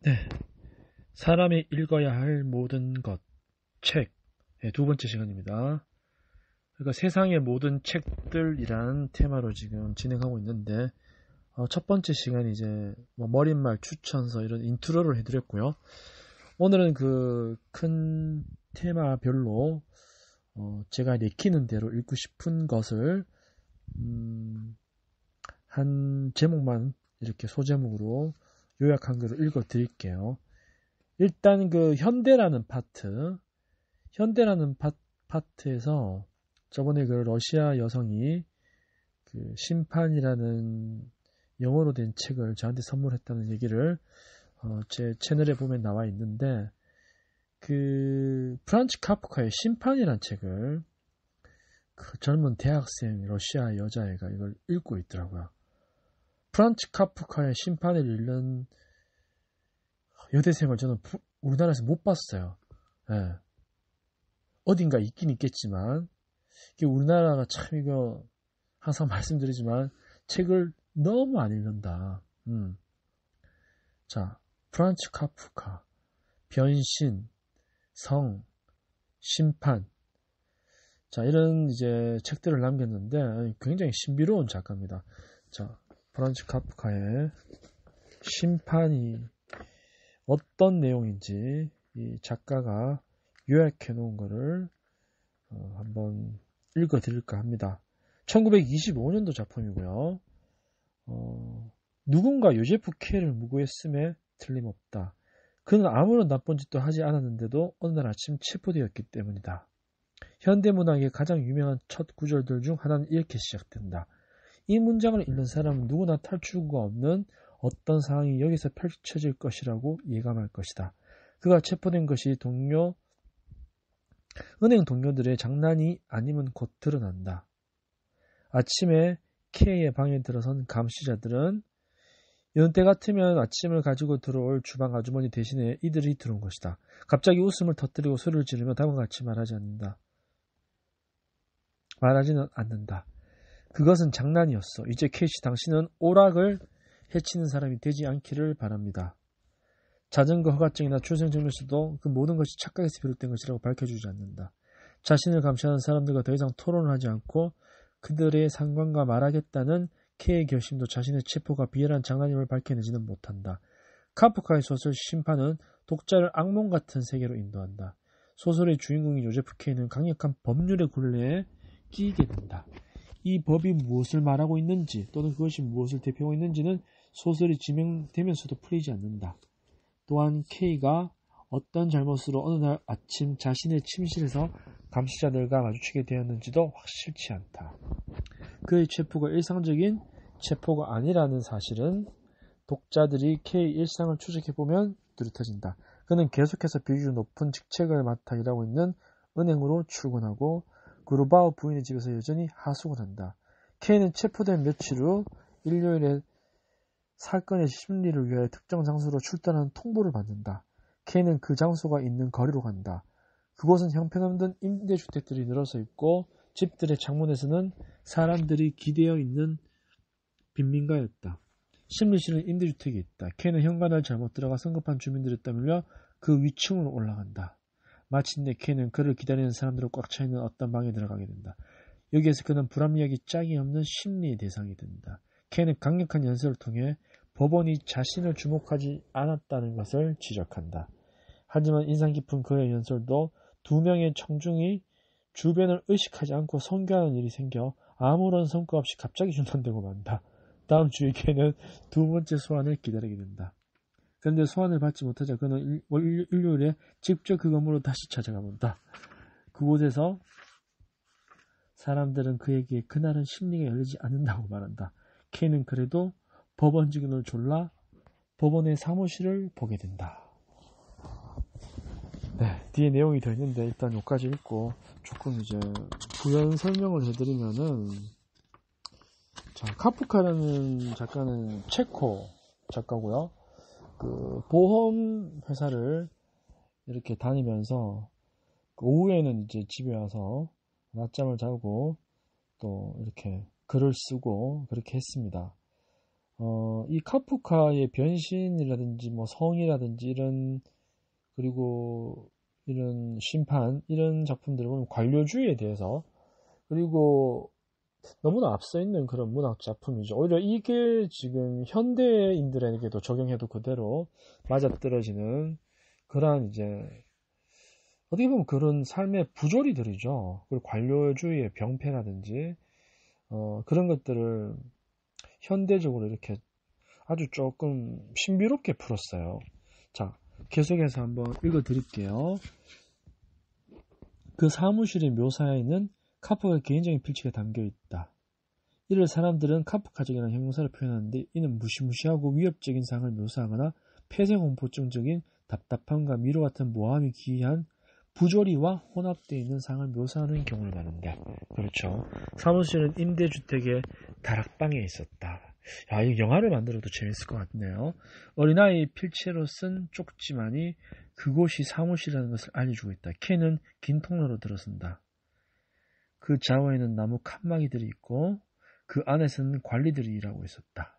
네, 사람이 읽어야 할 모든 것, 책. 네, 두 번째 시간입니다. 그러니까 세상의 모든 책들이란 테마로 지금 진행하고 있는데, 첫 번째 시간이 이제 머릿말 추천서 이런 인트로를 해드렸고요. 오늘은 그 큰 테마별로 제가 내키는 대로 읽고 싶은 것을 한 제목만 이렇게 소제목으로 요약한 글을 읽어 드릴게요. 일단 그 현대라는 파트에서 저번에 그 러시아 여성이 그 심판이라는 영어로 된 책을 저한테 선물했다는 얘기를 제 채널에 보면 나와 있는데, 그 프란츠 카프카의 심판이라는 책을 그 젊은 대학생 러시아 여자애가 이걸 읽고 있더라고요. 프란츠 카프카의 심판을 읽는 여대생을 저는 우리나라에서 못 봤어요. 예. 어딘가 있긴 있겠지만, 이게 우리나라가 참 이거 항상 말씀드리지만 책을 너무 안 읽는다. 자, 프란츠 카프카, 변신, 성, 심판. 자, 이런 이제 책들을 남겼는데 굉장히 신비로운 작가입니다. 자, 프란츠 카프카의 심판이 어떤 내용인지 이 작가가 요약해 놓은 거를 한번 읽어 드릴까 합니다. 1925년도 작품이고요. 누군가 요제프 K를 무고했음에 틀림없다. 그는 아무런 나쁜 짓도 하지 않았는데도 어느 날 아침 체포되었기 때문이다. 현대문학의 가장 유명한 첫 구절들 중 하나는 이렇게 시작된다. 이 문장을 읽는 사람은 누구나 탈출구가 없는 어떤 상황이 여기서 펼쳐질 것이라고 예감할 것이다. 그가 체포된 것이 은행 동료들의 장난이 아니면 곧 드러난다. 아침에 K의 방에 들어선 감시자들은 이런 때 같으면 아침을 가지고 들어올 주방 아주머니 대신에 이들이 들어온 것이다. 갑자기 웃음을 터뜨리고 소리를 지르며 다음과 같이 말하지는 않는다. 그것은 장난이었어. 이제 K씨, 당신은 오락을 해치는 사람이 되지 않기를 바랍니다. 자전거 허가증이나 출생증명서도 그 모든 것이 착각에서 비롯된 것이라고 밝혀주지 않는다. 자신을 감시하는 사람들과 더 이상 토론을 하지 않고 그들의 상관과 말하겠다는 K의 결심도 자신의 체포가 비열한 장난임을 밝혀내지는 못한다. 카프카의 소설 심판은 독자를 악몽 같은 세계로 인도한다. 소설의 주인공인 요제프 K는 강력한 법률의 굴레에 끼이게 된다. 이 법이 무엇을 말하고 있는지 또는 그것이 무엇을 대표하고 있는지는 소설이 진행되면서도 풀리지 않는다. 또한 K가 어떤 잘못으로 어느 날 아침 자신의 침실에서 감시자들과 마주치게 되었는지도 확실치 않다. 그의 체포가 일상적인 체포가 아니라는 사실은 독자들이 K의 일상을 추적해보면 뚜렷해진다. 그는 계속해서 비교적 높은 직책을 맡아 일하고 있는 은행으로 출근하고 그루바우 부인의 집에서 여전히 하숙을 한다. K는 체포된 며칠 후 일요일에 사건의 심리를 위해 특정 장소로 출단하는 통보를 받는다. K는 그 장소가 있는 거리로 간다. 그곳은 형편없는 임대주택들이 늘어서 있고 집들의 창문에서는 사람들이 기대어 있는 빈민가였다. 심리실은 임대주택이 있다. K는 현관을 잘못 들어가 성급한 주민들을 떠밀며 그 위층으로 올라간다. 마침내 K는 그를 기다리는 사람들로 꽉 차있는 어떤 방에 들어가게 된다. 여기에서 그는 불합리하기 짝이 없는 심리의 대상이 된다. K는 강력한 연설을 통해 법원이 자신을 주목하지 않았다는 것을 지적한다. 하지만 인상 깊은 그의 연설도 두 명의 청중이 주변을 의식하지 않고 선교하는 일이 생겨 아무런 성과 없이 갑자기 중단되고 만다. 다음 주에 K는 두 번째 소환을 기다리게 된다. 그런데 소환을 받지 못하자 그는 일요일에 직접 그 건물로 다시 찾아가 본다. 그곳에서 사람들은 그에게 그날은 심리가 열리지 않는다고 말한다. K는 그래도 법원 직원을 졸라 법원의 사무실을 보게 된다. 네, 뒤에 내용이 더 있는데 일단 여기까지 읽고 조금 이제 부연 설명을 해드리면은, 자, 카프카라는 작가는 체코 작가고요. 그 보험 회사를 이렇게 다니면서 그 오후에는 이제 집에 와서 낮잠을 자고 또 이렇게 글을 쓰고 그렇게 했습니다. 이 카프카의 변신이라든지 뭐 성이라든지 이런 그리고 이런 심판 이런 작품들을 보면 관료주의에 대해서 그리고 너무나 앞서 있는 그런 문학 작품이죠. 오히려 이게 지금 현대인들에게도 적용해도 그대로 맞아떨어지는 그러한 이제 어떻게 보면 그런 삶의 부조리들이죠. 그리고 관료주의의 병폐라든지 그런 것들을 현대적으로 이렇게 아주 조금 신비롭게 풀었어요. 자, 계속해서 한번 읽어드릴게요. 그 사무실의 묘사에는 카프카의 개인적인 필체가 담겨있다. 이를 사람들은 카프카적이라는 형용사를 표현하는데 이는 무시무시하고 위협적인 상을 묘사하거나 폐쇄공포증적인 답답함과 미로 같은 모함이 기이한 부조리와 혼합되어 있는 상을 묘사하는 경우를 말한다. 그렇죠. 사무실은 임대주택의 다락방에 있었다. 야, 이 영화를 만들어도 재밌을 것 같네요. 어린아이 필체로 쓴 쪽지만이 그곳이 사무실이라는 것을 알려주고 있다. K는 긴 통로로 들어선다. 그 좌우에는 나무 칸막이들이 있고 그 안에서는 관리들이 일하고 있었다.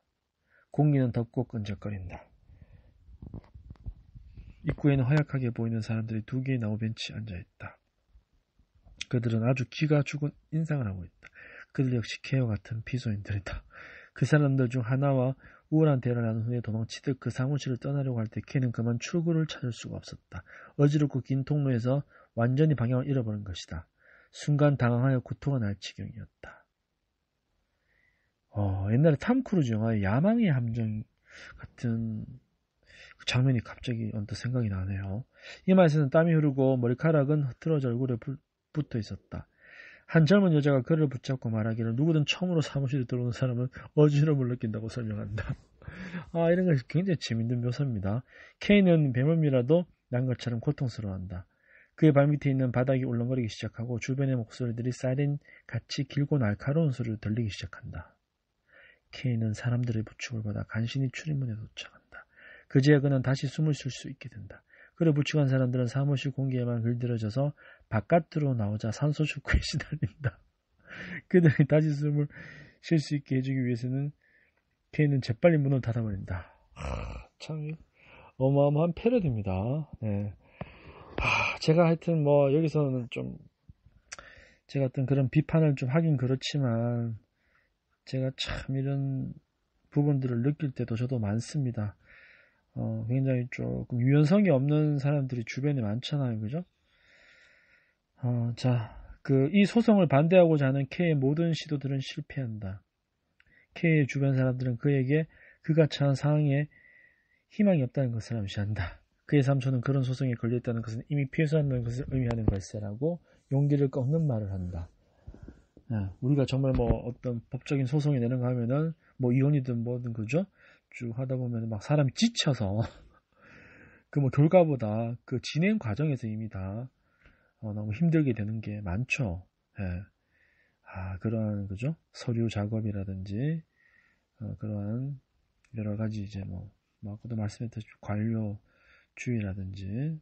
공기는 덥고 끈적거린다. 입구에는 허약하게 보이는 사람들이 2개의 나무 벤치에 앉아있다. 그들은 아주 기가 죽은 인상을 하고 있다. 그들 역시 개와 같은 피소인들이다. 그 사람들 중 하나와 우월한 대화를 나눈 후에 도망치듯 그 사무실을 떠나려고 할 때 K는 그만 출구를 찾을 수가 없었다. 어지럽고 긴 통로에서 완전히 방향을 잃어버린 것이다. 순간 당황하여 구토가 날 지경이었다. 옛날에 탐 크루즈 영화의 야망의 함정 같은 그 장면이 갑자기 언뜻 생각이 나네요. 이마에서는 땀이 흐르고 머리카락은 흐트러져 얼굴에 붙어 있었다. 한 젊은 여자가 그를 붙잡고 말하기를 누구든 처음으로 사무실에 들어오는 사람은 어지러움을 느낀다고 설명한다. 이런 것이 굉장히 재밌는 묘사입니다. K는 배멀미라도 난 것처럼 고통스러워한다. 그의 발밑에 있는 바닥이 울렁거리기 시작하고 주변의 목소리들이 사이렌 같이 길고 날카로운 소리로 들리기 시작한다. K는 사람들의 부축을 받아 간신히 출입문에 도착한다. 그제야 그는 다시 숨을 쉴 수 있게 된다. 그를 부축한 사람들은 사무실 공기에만 길들여져서 바깥으로 나오자 산소 쇼크에 시달린다. 그들이 다시 숨을 쉴 수 있게 해주기 위해서는 K는 재빨리 문을 닫아버린다. 참 어마어마한 패러디입니다. 네. 제가 하여튼 뭐 여기서는 좀 제가 어떤 그런 비판을 좀 하긴 그렇지만 제가 참 이런 부분들을 느낄 때도 저도 많습니다. 굉장히 조금 유연성이 없는 사람들이 주변에 많잖아요. 그죠? 이 소송을 반대하고자 하는 K의 모든 시도들은 실패한다. K의 주변 사람들은 그에게 그가 처한 상황에 희망이 없다는 것을 암시한다. 그의 삼촌은 그런 소송에 걸려있다는 것은 이미 피해자라는 것을 의미하는 걸세라고 용기를 꺾는 말을 한다. 우리가 정말 뭐 어떤 법적인 소송이 내는가 하면은 뭐 이혼이든 뭐든 그죠? 쭉 하다 보면 막 사람이 지쳐서 그 뭐 결과보다 그 진행 과정에서 이미 다 너무 힘들게 되는 게 많죠. 그러한 그죠? 서류 작업이라든지 그러한 여러 가지 이제 뭐 아까도 말씀했듯이 관료주의라든지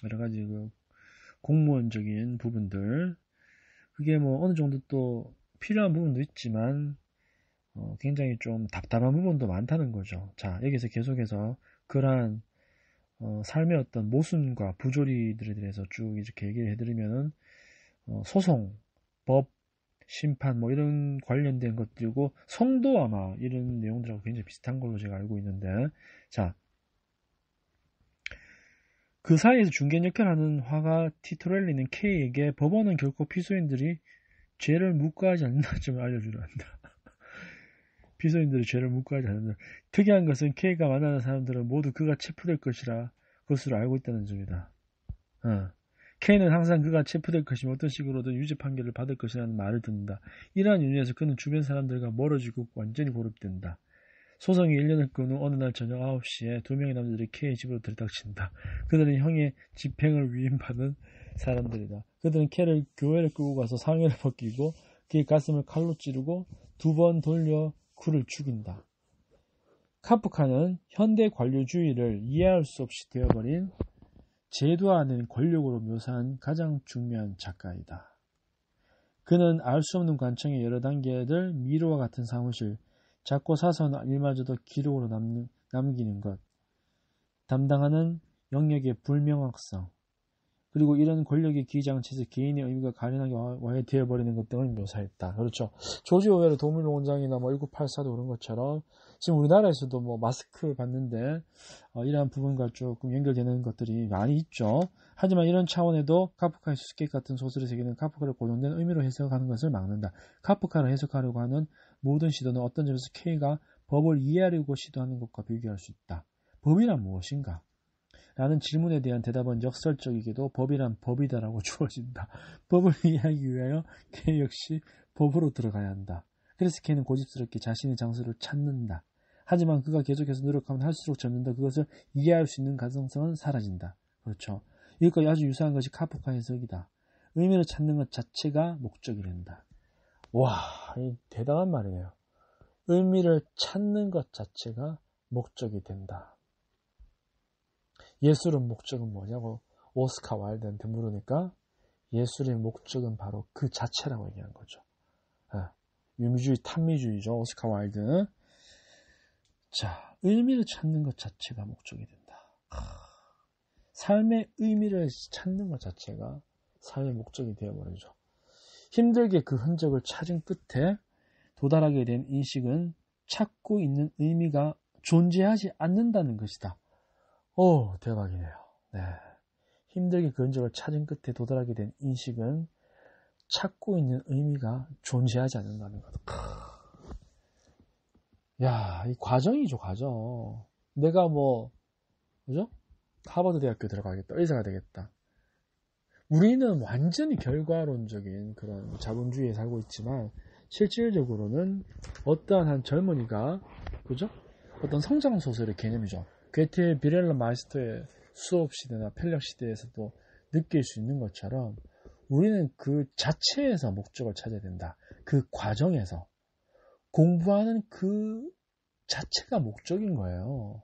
여러 가지 그 공무원적인 부분들 그게 뭐 어느 정도 또 필요한 부분도 있지만 굉장히 좀 답답한 부분도 많다는 거죠. 자, 여기서 계속해서 그러한 삶의 어떤 모순과 부조리들에 대해서 쭉 이렇게 얘기를 해드리면은 소송, 법, 심판 뭐 이런 관련된 것들이고 성도 아마 이런 내용들하고 굉장히 비슷한 걸로 제가 알고 있는데 자, 그 사이에서 중견 역할을 하는 화가 티토렐리는 K에게 법원은 결코 피소인들이 죄를 묵과하지 않는 점을 알려주려 한다. 피소인들이 죄를 묵과하지 않는다. 특이한 것은 K가 만나는 사람들은 모두 그가 체포될 것으로 알고 있다는 점이다. K는 항상 그가 체포될 것이며 어떤 식으로든 유죄 판결을 받을 것이라는 말을 듣는다. 이러한 이유에서 그는 주변 사람들과 멀어지고 완전히 고립된다. 소송이 1년을 끈 후 어느 날 저녁 9시에 2명의 남자들이 K의 집으로 들이닥친다. 그들은 형의 집행을 위임받은 사람들이다. 그들은 K를 교회를 끌고 가서 상의를 벗기고 그의 가슴을 칼로 찌르고 2번 돌려 그를 죽인다. 카프카는 현대 관료주의를 이해할 수 없이 되어버린 제도화된 권력으로 묘사한 가장 중요한 작가이다. 그는 알 수 없는 관청의 여러 단계들 미로와 같은 사무실, 작고 사소한 일마저도 기록으로 남기는 것, 담당하는 영역의 불명확성, 그리고 이런 권력의 기장치에서 개인의 의미가 가련하게 와해되어버리는 것 등을 묘사했다. 그렇죠. 조지 오웰의 동물농장이나 1984도 그런 것처럼 지금 우리나라에서도 마스크 봤는데 이러한 부분과 조금 연결되는 것들이 많이 있죠. 하지만 이런 차원에도 카프카의 수수께끼 같은 소설의 세계는 카프카를 고정된 의미로 해석하는 것을 막는다. 카프카를 해석하려고 하는 모든 시도는 어떤 점에서 K가 법을 이해하려고 시도하는 것과 비교할 수 있다. 법이란 무엇인가? 라는 질문에 대한 대답은 역설적이게도 법이란 법이다라고 주어진다. 법을 이해하기 위하여 K 역시 법으로 들어가야 한다. 그래서 K는 고집스럽게 자신의 장소를 찾는다. 하지만 그가 계속해서 노력하면 할수록 점점 더 그것을 이해할 수 있는 가능성은 사라진다. 그렇죠. 이것과 아주 유사한 것이 카프카 해석이다. 의미를 찾는 것 자체가 목적이 된다. 와, 이 대단한 말이네요. 의미를 찾는 것 자체가 목적이 된다. 예술의 목적은 뭐냐고 오스카 와일드한테 물으니까 예술의 목적은 바로 그 자체라고 얘기한 거죠. 유미주의, 탐미주의죠. 오스카 와일드. 자, 의미를 찾는 것 자체가 목적이 된다. 삶의 의미를 찾는 것 자체가 삶의 목적이 되어버리죠. 힘들게 그 흔적을 찾은 끝에 도달하게 된 인식은 찾고 있는 의미가 존재하지 않는다는 것이다. 오, 대박이네요. 네. 힘들게 그 흔적을 찾은 끝에 도달하게 된 인식은 찾고 있는 의미가 존재하지 않는다는 것. 야, 이 과정이죠, 과정. 내가 그죠? 하버드 대학교 들어가겠다, 의사가 되겠다. 우리는 완전히 결과론적인 그런 자본주의에 살고 있지만, 실질적으로는 어떠한 한 젊은이가, 그죠? 어떤 성장소설의 개념이죠. 괴테의 비렐라 마이스터의 수업시대나 편력시대에서도 느낄 수 있는 것처럼 우리는 그 자체에서 목적을 찾아야 된다. 그 과정에서 공부하는 그 자체가 목적인 거예요.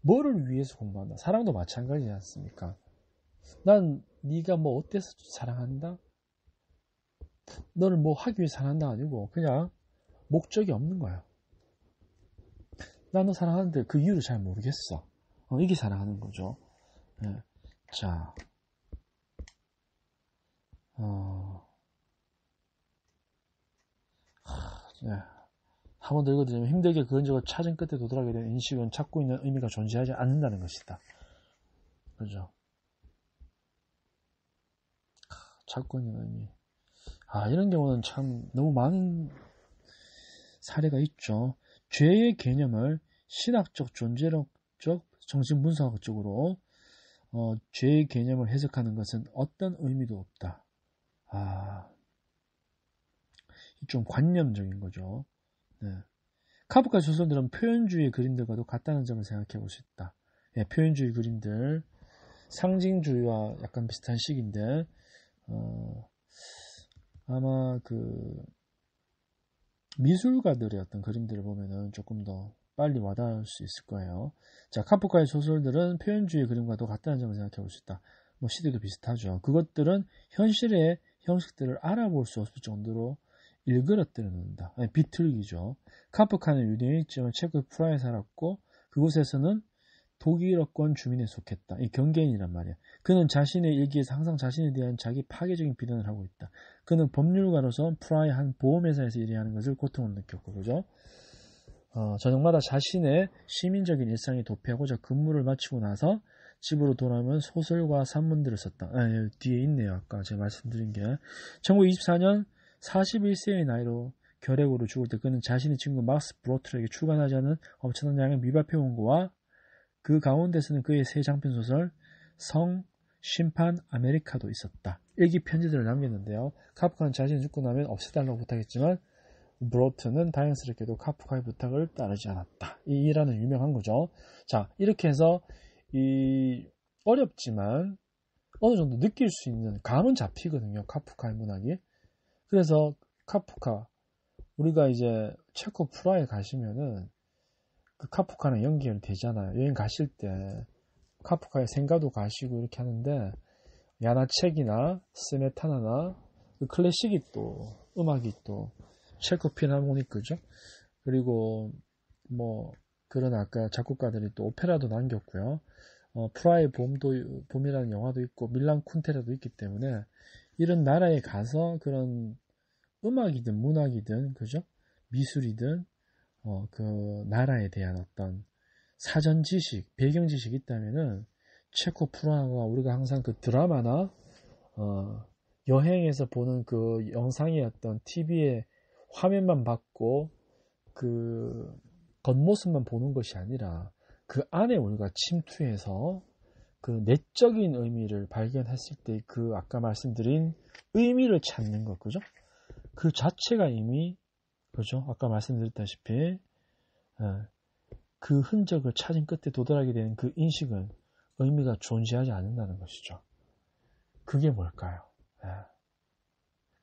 뭐를 위해서 공부한다. 사랑도 마찬가지지 않습니까? 난 네가 어때서 사랑한다? 너를 하기 위해 사랑한다 아니고 그냥 목적이 없는 거야. 나 너 사랑하는데 그 이유를 잘 모르겠어. 이게 사랑하는 거죠. 네. 자, 네. 한번 더 읽어드리면 힘들게 그 흔적을 찾은 끝에 도달하게 된 인식은 찾고 있는 의미가 존재하지 않는다는 것이다. 그죠? 찾고 있는 의미. 이런 경우는 참 너무 많은 사례가 있죠. 죄의 개념을 신학적, 존재적, 정신분석적으로 죄의 개념을 해석하는 것은 어떤 의미도 없다. 좀 관념적인 거죠. 네. 카프카 소설들은 표현주의 그림들과도 같다는 점을 생각해 볼 수 있다. 예, 표현주의 그림들, 상징주의와 약간 비슷한 식인데, 아마 미술가들의 어떤 그림들을 보면은 조금 더 빨리 와닿을 수 있을 거예요. 자, 카프카의 소설들은 표현주의 그림과도 같다는 점을 생각해 볼 수 있다. 시대도 비슷하죠. 그것들은 현실의 형식들을 알아볼 수 없을 정도로 일그러뜨려 놓는다. 비틀기죠. 카프카는 유대인에 있지만 체코의 프라하에 살았고 그곳에서는 독일어권 주민에 속했다. 이 경계인이란 말이야. 그는 자신의 일기에서 항상 자신에 대한 자기 파괴적인 비난을 하고 있다. 그는 법률가로서 프라하의 한 보험회사에서 일하는 것을 고통을 느꼈고, 그죠? 저녁마다 자신의 시민적인 일상에 도피하고자 근무를 마치고 나서 집으로 돌아오면 소설과 산문들을 썼다. 뒤에 있네요. 아까 제가 말씀드린 게. 1924년 41세의 나이로 결핵으로 죽을 때 그는 자신의 친구 막스 브로트에게 출간하지 않은 엄청난 양의 미발표 원고와 그 가운데서는 그의 새 장편 소설 성, 심판, 아메리카도 있었다. 일기 편지들을 남겼는데요. 카프카는 자신이 죽고 나면 없애달라고 부탁했지만 브로트는 다행스럽게도 카프카의 부탁을 따르지 않았다. 이라는 유명한 거죠. 자, 이렇게 해서 어렵지만 어느 정도 느낄 수 있는 감은 잡히거든요. 카프카의 문학이. 그래서 카프카, 우리가 이제 체코 프라하에 가시면은 그 카프카랑 연결이 되잖아요. 여행 가실 때 카프카의 생가도 가시고 이렇게 하는데 야나책이나 스메타나나 그 클래식이 또 음악이 또 체코 필하모닉 그죠? 그리고 뭐 그런 아까 작곡가들이 또 오페라도 남겼고요. 프라하의 봄이라는 영화도 있고 밀란 쿤테라도 있기 때문에 이런 나라에 가서 그런 음악이든 문학이든 그죠? 미술이든 그 나라에 대한 어떤 사전 지식, 배경 지식이 있다면은 체코 프라하가 우리가 항상 그 드라마나 여행에서 보는 그 영상의 어떤 TV의 화면만 받고 그 겉모습만 보는 것이 아니라 그 안에 우리가 침투해서 그 내적인 의미를 발견했을 때 그 아까 말씀드린 의미를 찾는 것, 그죠? 그 자체가 이미, 그죠? 아까 말씀드렸다시피, 그 흔적을 찾은 끝에 도달하게 되는 그 인식은 의미가 존재하지 않는다는 것이죠. 그게 뭘까요?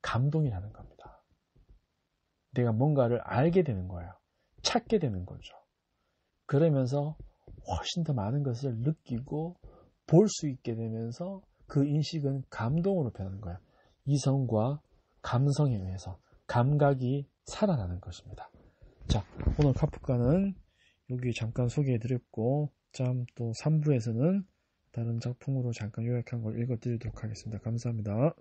감동이라는 겁니다. 내가 뭔가를 알게 되는 거예요. 찾게 되는 거죠. 그러면서 훨씬 더 많은 것을 느끼고 볼 수 있게 되면서 그 인식은 감동으로 변하는 거예요. 이성과 감성에 의해서 감각이 살아나는 것입니다. 자, 오늘 카프카는 여기 잠깐 소개해드렸고, 또 3부에서는 다른 작품으로 잠깐 요약한 걸 읽어드리도록 하겠습니다. 감사합니다.